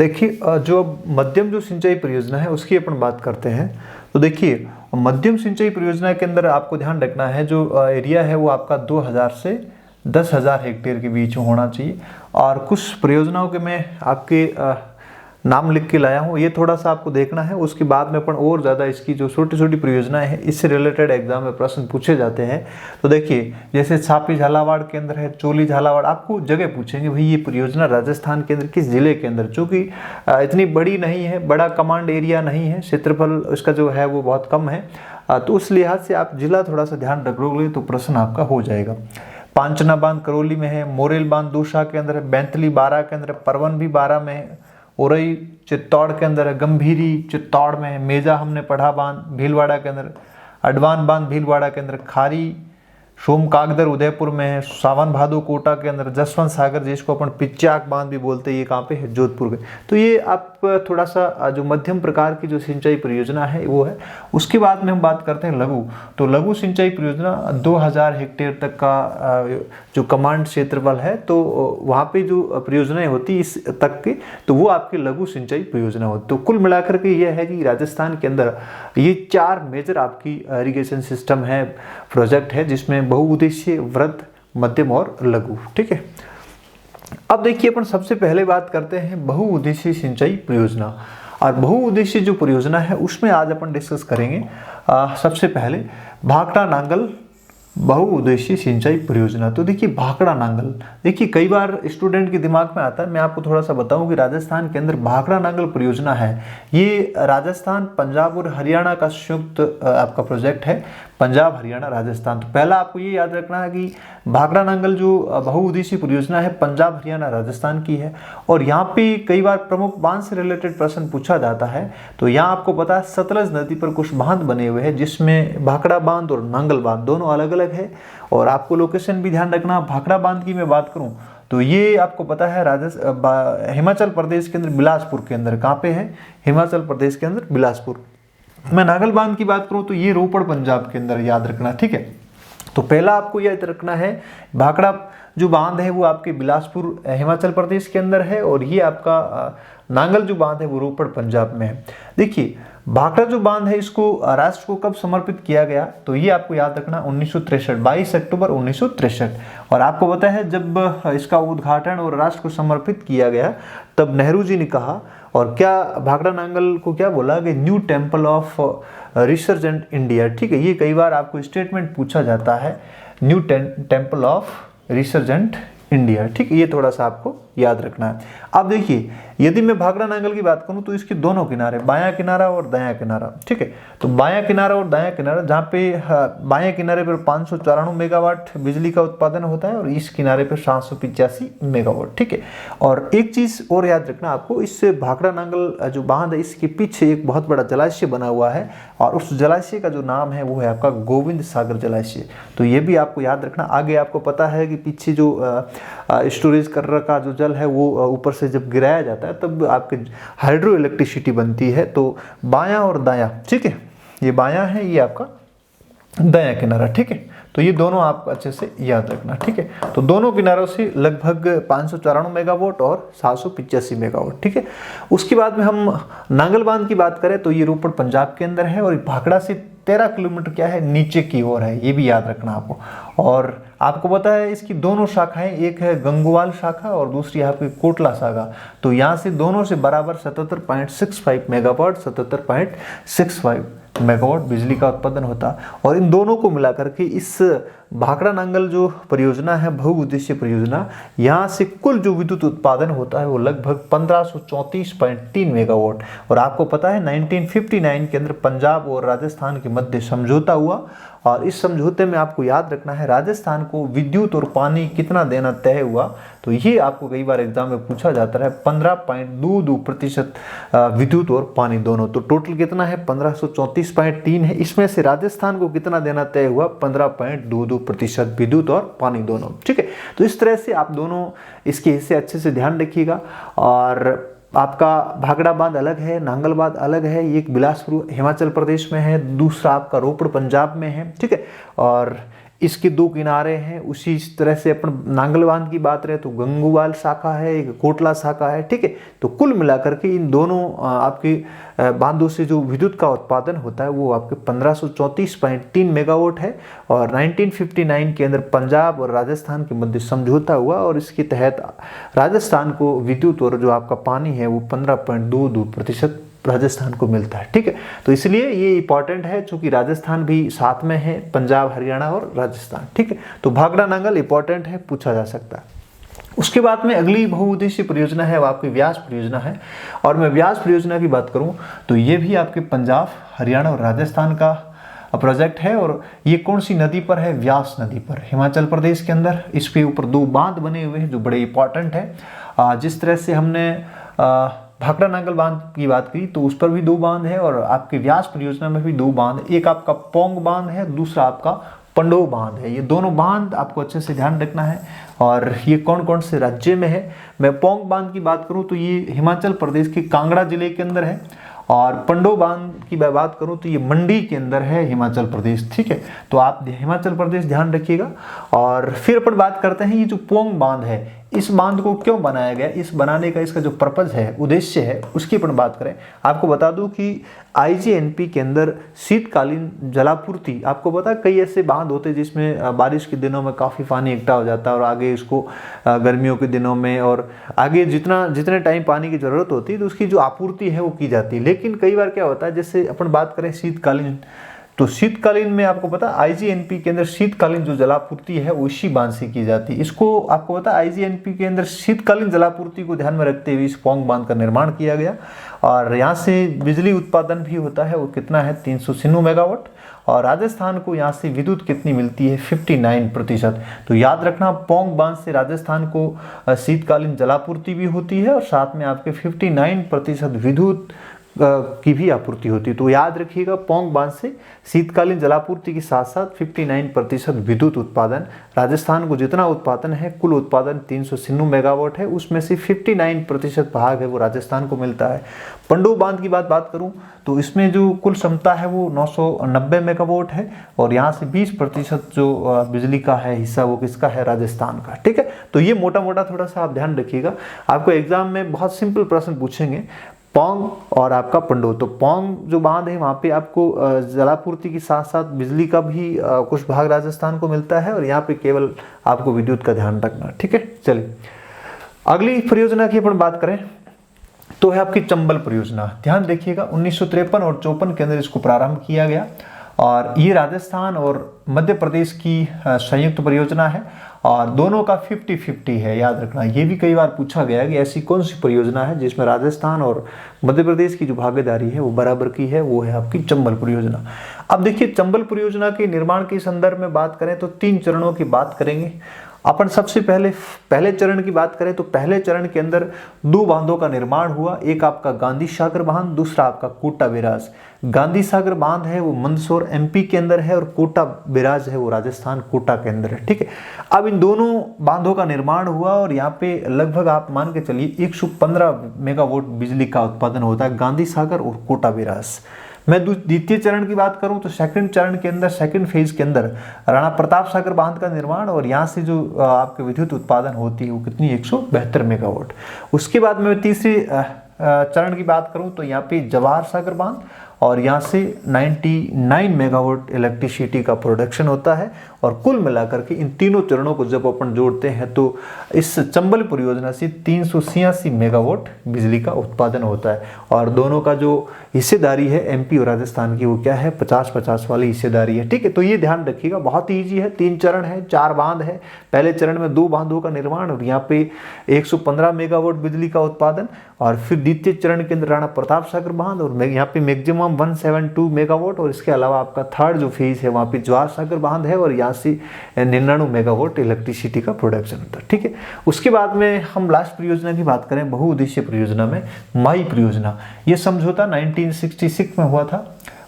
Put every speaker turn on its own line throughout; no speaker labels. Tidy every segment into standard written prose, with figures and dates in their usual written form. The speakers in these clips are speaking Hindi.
देखिए जो मध्यम जो सिंचाई परियोजना है उसकी अपन बात करते हैं। तो देखिए मध्यम सिंचाई परियोजना के अंदर आपको ध्यान रखना है जो एरिया है वो आपका 2000 से 10,000 हेक्टेयर के बीच में होना चाहिए। और कुछ परियोजनाओं के मैं आपके नाम लिख के लाया हूँ, ये थोड़ा सा आपको देखना है। उसके बाद में अपन और ज़्यादा इसकी जो छोटी छोटी परियोजनाएं हैं इससे रिलेटेड एग्जाम में प्रश्न पूछे जाते हैं। तो देखिए जैसे छापी झालावाड़ के अंदर है, चोली झालावाड़, आपको जगह पूछेंगे भाई ये परियोजना राजस्थान के अंदर किस जिले के अंदर, चूँकि इतनी बड़ी नहीं है, बड़ा कमांड एरिया नहीं है, क्षेत्रफल इसका जो है वो बहुत कम है। तो उस लिहाज से आप जिला थोड़ा सा ध्यान रखोगे तो प्रश्न आपका हो जाएगा। पांचना बांध करौली में है, मोरेल बांध दूसा के अंदर है, बैंतली बारा के अंदर है, परवन भी बारा में है, उरई चित्तौड़ के अंदर है, गंभीरी चित्तौड़ में है, मेजा हमने पढ़ा बांध भीलवाड़ा के अंदर, अडवान बांध भीलवाड़ा के अंदर, खारी सोम कागदर उदयपुर में है, सावन भादो कोटा के अंदर, जसवंत सागर जिसको अपन पिच्चाक बांध भी बोलते हैं, ये कहाँ पे है, जोधपुर के। तो ये आप थोड़ा सा जो मध्यम प्रकार की जो सिंचाई परियोजना है वो है। उसके बाद में हम बात करते हैं लघु। तो लघु सिंचाई परियोजना 2000 हेक्टेयर तक का जो कमांड क्षेत्रफल है, तो वहाँ पे जो परियोजनाएं होती इस तक की, तो वो आपकी लघु सिंचाई परियोजना होती। तो कुल मिलाकर के ये है कि राजस्थान के अंदर ये 4 मेजर आपकी इरिगेशन सिस्टम है, प्रोजेक्ट है, जिसमें बहुउद्देशीय, वृहद, मध्यम और लघु। ठीक है, अब देखिए अपन सबसे पहले बात करते हैं बहुउद्देशीय सिंचाई परियोजना। और बहुउद्देशीय जो परियोजना है उसमें आज अपन डिस्कस करेंगे सबसे पहले भाखड़ा नांगल बहुउद्देशीय सिंचाई परियोजना। तो देखिए भाखड़ा नांगल, देखिए कई बार स्टूडेंट के दिमाग में आता है, मैं आपको थोड़ा सा बताऊं कि राजस्थान के अंदर भाखड़ा नांगल परियोजना है, ये राजस्थान, पंजाब और हरियाणा का संयुक्त आपका प्रोजेक्ट है, पंजाब, हरियाणा, राजस्थान। तो पहला आपको ये याद रखना है कि भाखड़ा नांगल जो बहुउद्देशीय परियोजना है पंजाब, हरियाणा, राजस्थान की है। और यहाँ पे कई बार प्रमुख बांध से रिलेटेड प्रश्न पूछा जाता है। तो यहाँ आपको पता है सतलज नदी पर कुछ बांध बने हुए हैं, जिसमें भाखड़ा बांध और नांगल बांध दोनों अलग अलग है। और आपको लोकेशन भी ध्यान रखना, भाखड़ा बांध की मैं बात करूँ तो ये आपको पता है हिमाचल प्रदेश के अंदर बिलासपुर के अंदर, कहाँ पे है, हिमाचल प्रदेश के अंदर बिलासपुर। मैं नांगल बांध की बात करूं तो ये रोपड़ पंजाब के अंदर, याद रखना। ठीक है, तो पहला आपको याद रखना है भाखड़ा जो बांध है वो आपके बिलासपुर हिमाचल प्रदेश के अंदर है, और ये आपका नांगल जो बांध है वो रोपड़ पंजाब में है। देखिए भाखड़ा जो बांध है इसको राष्ट्र को कब समर्पित किया गया, तो ये आपको याद रखना 1963, 22 अक्टूबर 1963। और आपको पता है जब इसका उद्घाटन और राष्ट्र को समर्पित किया गया तब नेहरू जी ने कहा, और क्या भाखड़ा नांगल को क्या बोला कि new temple of resurgent India. ठीक है, ये कई बार आपको स्टेटमेंट पूछा जाता है, new temple of resurgent India. ठीक है, ये थोड़ा सा आपको याद रखना है। अब देखिए यदि मैं भाखड़ा नांगल की बात करूं तो इसके दोनों किनारे, बायां किनारा और दायां किनारा। ठीक है, तो बायां किनारा और दायां किनारा, जहां पे बाएं किनारे पर 594 मेगावाट बिजली का उत्पादन होता है और इस किनारे पर 785 मेगावाट। ठीक है, और एक चीज और याद रखना आपको, इस भाखड़ा नांगल जो बांध है इसके पीछे एक बहुत बड़ा जलाशय बना हुआ है, और उस जलाशय का जो नाम है वो है आपका गोविंद सागर जलाशय। तो ये भी आपको याद रखना। आगे आपको पता है कि पीछे जो स्टोरेज कर का जो जल है वो ऊपर से जब गिराया जाता है तब आपके हाइड्रो इलेक्ट्रिसिटी बनती है। तो बायां और दायां, ठीक है, ये बायां है, ये आपका दायां किनारा। ठीक है, तो ये दोनों आप अच्छे से याद रखना। ठीक है, तो दोनों किनारों से लगभग 594 मेगावाट और 785 मेगावाट। ठीक है, उसके बाद में हम नांगल बांध की बात करें तो ये रोपड़ पंजाब के अंदर है, और भाखड़ा से 13 किलोमीटर क्या है, नीचे की ओर है, ये भी याद रखना आपको। और आपको पता है इसकी दोनों शाखाएं, एक है गंगोवाल शाखा और दूसरी आपकी कोटला शाखा। तो यहाँ से दोनों से बराबर 77.65 मेगावाट, 77.65 मेगावाट बिजली का उत्पादन होता। और इन दोनों को मिलाकर के इस भाखड़ा नांगल जो परियोजना है बहुउद्देशीय परियोजना, यहाँ से कुल जो विद्युत उत्पादन होता है वो लगभग 1534.3 मेगावाट। और आपको पता है 1959 के अंदर पंजाब और राजस्थान के मध्य समझौता हुआ, और इस समझौते में आपको याद रखना है राजस्थान को विद्युत और पानी कितना देना तय हुआ। तो ये आपको कई बार एग्जाम में पूछा जाता है, 15.22% विद्युत और पानी दोनों। तो टोटल कितना है, 1534.3 है। इसमें से राजस्थान को कितना देना तय हुआ, 15.22% विद्युत और पानी दोनों। ठीक है, तो इस तरह से आप दोनों इसके हिस्से अच्छे से ध्यान रखिएगा। और आपका भाखड़ा बांध अलग है, नांगल बांध अलग है, एक बिलासपुर हिमाचल प्रदेश में है, दूसरा आपका रोपड़ पंजाब में है। ठीक है, और इसके दो किनारे हैं। उसी तरह से अपन नांगल बांध की बात रहे तो गंगूवाल शाखा है, एक कोटला शाखा है, ठीक है। तो कुल मिलाकर के इन दोनों आपके बांधों से जो विद्युत का उत्पादन होता है वो आपके 1534.3 मेगावाट है। और 1959 के अंदर पंजाब और राजस्थान के मध्य समझौता हुआ और इसके तहत राजस्थान को विद्युत और जो आपका पानी है वो 15.22% राजस्थान को मिलता है, ठीक है। तो इसलिए ये इंपॉर्टेंट है चूंकि राजस्थान भी साथ में है, पंजाब, हरियाणा और राजस्थान, ठीक है। तो भाखड़ा नांगल इंपॉर्टेंट है, पूछा जा सकता है। उसके बाद में अगली बहुउद्देशीय परियोजना है वो आपकी व्यास परियोजना है। और मैं व्यास परियोजना की बात करूं तो ये भी आपके पंजाब, हरियाणा और राजस्थान का प्रोजेक्ट है। और ये कौन सी नदी पर है? व्यास नदी पर, हिमाचल प्रदेश के अंदर। इसके ऊपर दो बांध बने हुए हैं जो बड़े इंपॉर्टेंट है। जिस तरह से हमने भाखड़ा नांगल बांध की बात की तो उस पर भी दो बांध है और आपके व्यास परियोजना में भी दो बांध, एक आपका पोंग बांध है, दूसरा आपका पंडोह बांध है। ये दोनों बांध आपको अच्छे से ध्यान रखना है। और ये कौन कौन से राज्य में है? मैं पोंग बांध की बात करूं तो ये हिमाचल प्रदेश के कांगड़ा जिले के अंदर है। और पंडोह बांध की मैं बात करूं तो ये मंडी के अंदर है, हिमाचल प्रदेश, ठीक है। तो आप हिमाचल प्रदेश ध्यान रखिएगा। और फिर अपन बात करते हैं ये जो पोंग बांध है, इस बांध को क्यों बनाया गया, इस बनाने का इसका जो पर्पज है, उद्देश्य है, उसकी अपन बात करें। आपको बता दूं कि आईजीएनपी के अंदर शीतकालीन जलापूर्ति, आपको पता कई ऐसे बांध होते हैं जिसमें बारिश के दिनों में काफ़ी पानी इकट्ठा हो जाता है और आगे इसको गर्मियों के दिनों में और आगे जितने टाइम पानी की ज़रूरत होती है तो उसकी जो आपूर्ति है वो की जाती है। लेकिन कई बार क्या होता है, जैसे अपन बात करें शीतकालीन, तो शीतकालीन में आपको पता आईजीएनपी के अंदर शीतकालीन जो जलापूर्ति है वो इसी बांध से की जाती है। इसको आपको पता आईजीएनपी के अंदर शीतकालीन जलापूर्ति को ध्यान में रखते हुए इस पोंग बांध का निर्माण किया गया। और यहाँ से बिजली उत्पादन भी होता है, वो कितना है 396 मेगावाट। और राजस्थान को यहाँ से विद्युत कितनी मिलती है 59%। तो याद रखना पोंग बांध से राजस्थान को शीतकालीन जलापूर्ति भी होती है और साथ में आपके 59% विद्युत की भी आपूर्ति होती है। तो याद रखिएगा पोंग बांध से शीतकालीन जलापूर्ति के साथ साथ 59% विद्युत उत्पादन, राजस्थान को जितना उत्पादन है कुल उत्पादन 396 मेगावाट है, उसमें से 59% भाग है वो राजस्थान को मिलता है। पंडोह बांध की बात करूं तो इसमें जो कुल क्षमता है वो 990 मेगावाट है और यहाँ से 20% जो बिजली का है हिस्सा वो किसका है? राजस्थान का, ठीक है। तो ये मोटा मोटा थोड़ा सा आप ध्यान रखिएगा। आपको एग्जाम में बहुत सिंपल प्रश्न पूछेंगे, पोंग और आपका पंडोह। तो पोंग जो बांध है वहाँ पे आपको जलापूर्ति के साथ साथ बिजली का भी कुछ भाग राजस्थान को मिलता है और यहाँ पे केवल आपको विद्युत का ध्यान रखना, ठीक है। चलिए अगली परियोजना की अपन बात करें तो है आपकी चंबल परियोजना। ध्यान देखिएगा 1953 और 54 के अंदर इसको प्रारंभ किया गया और ये राजस्थान और मध्य प्रदेश की संयुक्त परियोजना है और दोनों का 50-50 है। याद रखना, ये भी कई बार पूछा गया कि ऐसी कौन सी परियोजना है जिसमें राजस्थान और मध्य प्रदेश की जो भागीदारी है वो बराबर की है, वो है आपकी चंबल परियोजना। अब देखिए चंबल परियोजना के निर्माण के संदर्भ में बात करें तो 3 चरणों की बात करेंगे अपन। सबसे पहले चरण की बात करें तो पहले चरण के अंदर 2 बांधों का निर्माण हुआ, एक आपका गांधी सागर बांध, दूसरा आपका कोटा बैराज। गांधी सागर बांध है वो मंदसौर एमपी के अंदर है और कोटा बैराज है वो राजस्थान कोटा के अंदर है, ठीक है। अब इन दोनों बांधों का निर्माण हुआ और यहाँ पे लगभग आप मान के चलिए 115 मेगावाट बिजली का उत्पादन होता है गांधी सागर और कोटा बैराज। मैं द्वितीय चरण की बात करूं तो सेकंड चरण के अंदर, सेकंड फेज के अंदर राणा प्रताप सागर बांध का निर्माण और यहाँ से जो आपके विद्युत उत्पादन होती है वो कितनी 172 मेगावाट। उसके बाद मैं तीसरे चरण की बात करूं तो यहाँ पे जवाहर सागर बांध और यहाँ से 99 मेगावाट इलेक्ट्रिसिटी का प्रोडक्शन होता है। और कुल मिलाकर के इन तीनों चरणों को जब अपन जोड़ते हैं तो इस चंबल परियोजना से 386 मेगावाट बिजली का उत्पादन होता है। और दोनों का जो हिस्सेदारी है एमपी और राजस्थान की वो क्या है 50-50 वाली हिस्सेदारी है, ठीक है। तो ये ध्यान रखिएगा, बहुत ही ईजी है। 3 चरण है, 4 बांध है। पहले चरण में 2 बांधों का निर्माण और यहाँ पे 115 मेगावाट बिजली का उत्पादन और फिर द्वितीय चरण के अंदर राणा प्रताप सागर बांध और यहाँ पे मैक्सिमम 172 मेगावाट और इसके अलावा आपका थर्ड जो फेज है वहाँ पे जवाहर सागर बांध है और यहाँ से 99 मेगावाट इलेक्ट्रिसिटी का प्रोडक्शन होता है, ठीक है। उसके बाद में हम लास्ट परियोजना की बात करें, बहुउद्देशीय परियोजना में माई परियोजना। ये समझौता 1966 में हुआ था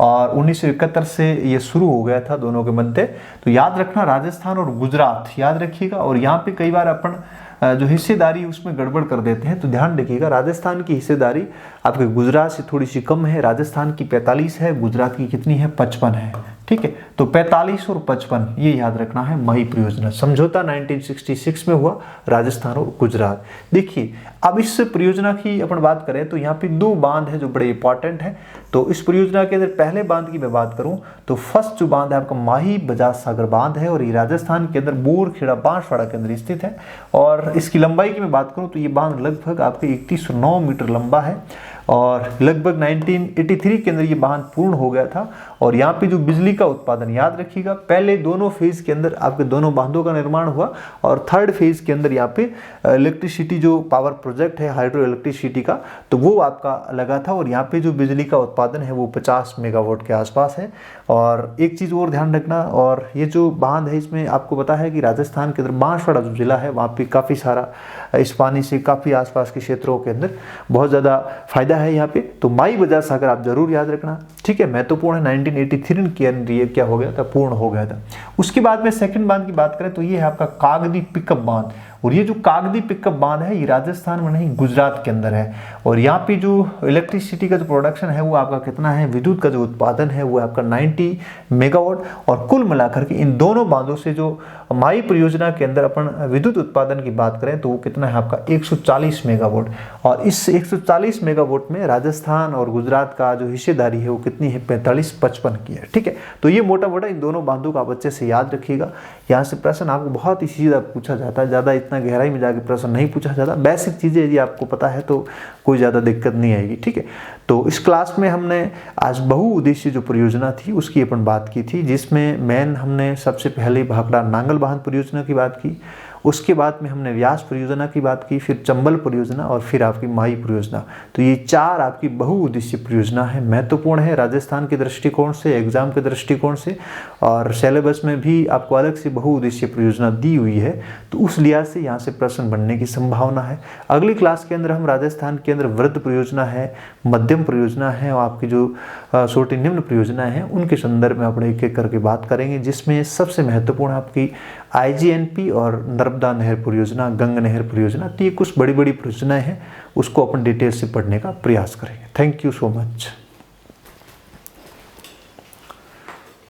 और 1971 से ये शुरू हो गया था दोनों के मध्य। तो याद रखना राजस्थान और गुजरात याद रखिएगा। और यहाँ पे कई बार अपन जो हिस्सेदारी उसमें गड़बड़ कर देते हैं, तो ध्यान रखिएगा राजस्थान की हिस्सेदारी आपके गुजरात से थोड़ी सी कम है, राजस्थान की 45 है, गुजरात की कितनी है 55 है। ठीक है, तो 45 और 55 ये याद रखना है। माही परियोजना समझौता 1966 में हुआ राजस्थान और गुजरात। देखिए अब इस परियोजना की अपन बात करें तो यहाँ पे 2 बांध है जो बड़े इंपॉर्टेंट है। तो इस परियोजना के अंदर पहले बांध की मैं बात करूं तो फर्स्ट जो बांध है आपका माही बजाज सागर बांध है, और ये राजस्थान के अंदर बोरखेड़ा बांसवाड़ा के अंदर स्थित है। और इसकी लंबाई की मैं बात करूं तो ये बांध लगभग आपके 3109 मीटर लंबा है, और लगभग 1983 के अंदर ये बांध पूर्ण हो गया था। और यहाँ पे जो बिजली का उत्पादन याद रखिएगा, पहले दोनों फेज के अंदर आपके दोनों बांधों का निर्माण हुआ, और थर्ड फेज के अंदर यहाँ पे इलेक्ट्रिसिटी जो पावर प्रोजेक्ट है हाइड्रो इलेक्ट्रिसिटी का, तो वो आपका लगा था। और यहाँ पे जो बिजली का उत्पादन है वो 50 मेगावाट के आसपास है। और एक चीज़ और ध्यान रखना, और ये जो बांध है इसमें आपको पता है कि राजस्थान के अंदर बांसवाड़ा जो जिला है वहाँ पे काफ़ी सारा इस पानी से काफ़ी आसपास के क्षेत्रों के अंदर बहुत ज़्यादा फायदा है यहाँ पे। तो माही बजाज सागर आप जरूर याद रखना। ठीक है, महत्वपूर्ण है, 1983 के अंदर ये क्या हो गया था, पूर्ण हो गया था। उसके बाद में सेकंड बांध की बात करें तो ये है आपका कागदी पिकअप बांध। और ये जो कागदी पिकअप बांध है ये राजस्थान में नहीं गुजरात के अंदर है। और यहाँ पे जो इलेक्ट्रिसिटी का जो प्रोडक्शन है वो आपका कितना है, विद्युत का जो उत्पादन है वो आपका 90 मेगावाट। और कुल मिलाकर के इन दोनों बांधों से जो माही परियोजना के अंदर अपन विद्युत उत्पादन की बात करें तो वो कितना है आपका 140 मेगावाट। और इस 140 मेगावाट में राजस्थान और गुजरात का जो हिस्सेदारी है वो कितनी है, 45-55 की है। ठीक है, तो ये मोटा मोटा इन दोनों बांधों का आप अच्छे से याद रखिएगा। यहाँ से प्रश्न आपको बहुत ही सीधा पूछा जाता है, ज़्यादा इतना गहराई में जाके प्रश्न नहीं पूछा जाता। बेसिक चीज़ें यदि आपको पता है तो कोई ज़्यादा दिक्कत नहीं आएगी। ठीक है, तो इस क्लास में हमने आज बहुउद्देशीय जो परियोजना थी उसकी अपन बात की थी, जिसमें मेन हमने सबसे पहले भाखड़ा नांगल बांध परियोजना की बात की, उसके बाद में हमने व्यास परियोजना की बात की, फिर चंबल परियोजना और फिर आपकी माही परियोजना। तो ये 4 आपकी बहुउद्देशीय परियोजना है, महत्वपूर्ण है राजस्थान के दृष्टिकोण से, एग्जाम के दृष्टिकोण से, और सिलेबस में भी आपको अलग से बहुउद्देशीय परियोजना दी हुई है। तो उस लिहाज से यहाँ से प्रश्न बनने की संभावना है। अगली क्लास के अंदर हम राजस्थान के अंदर वृद्ध परियोजना है, मध्यम परियोजना है और आपकी जो छोटी निम्न परियोजना है उनके संदर्भ में अपने एक एक करके बात करेंगे, जिसमें सबसे महत्वपूर्ण आपकी IGNP और नर्मदा नहर परियोजना, गंगा नहर परियोजना। तो ये कुछ बड़ी बड़ी परियोजनाएं हैं, उसको अपन डिटेल से पढ़ने का प्रयास करेंगे। Thank you so much.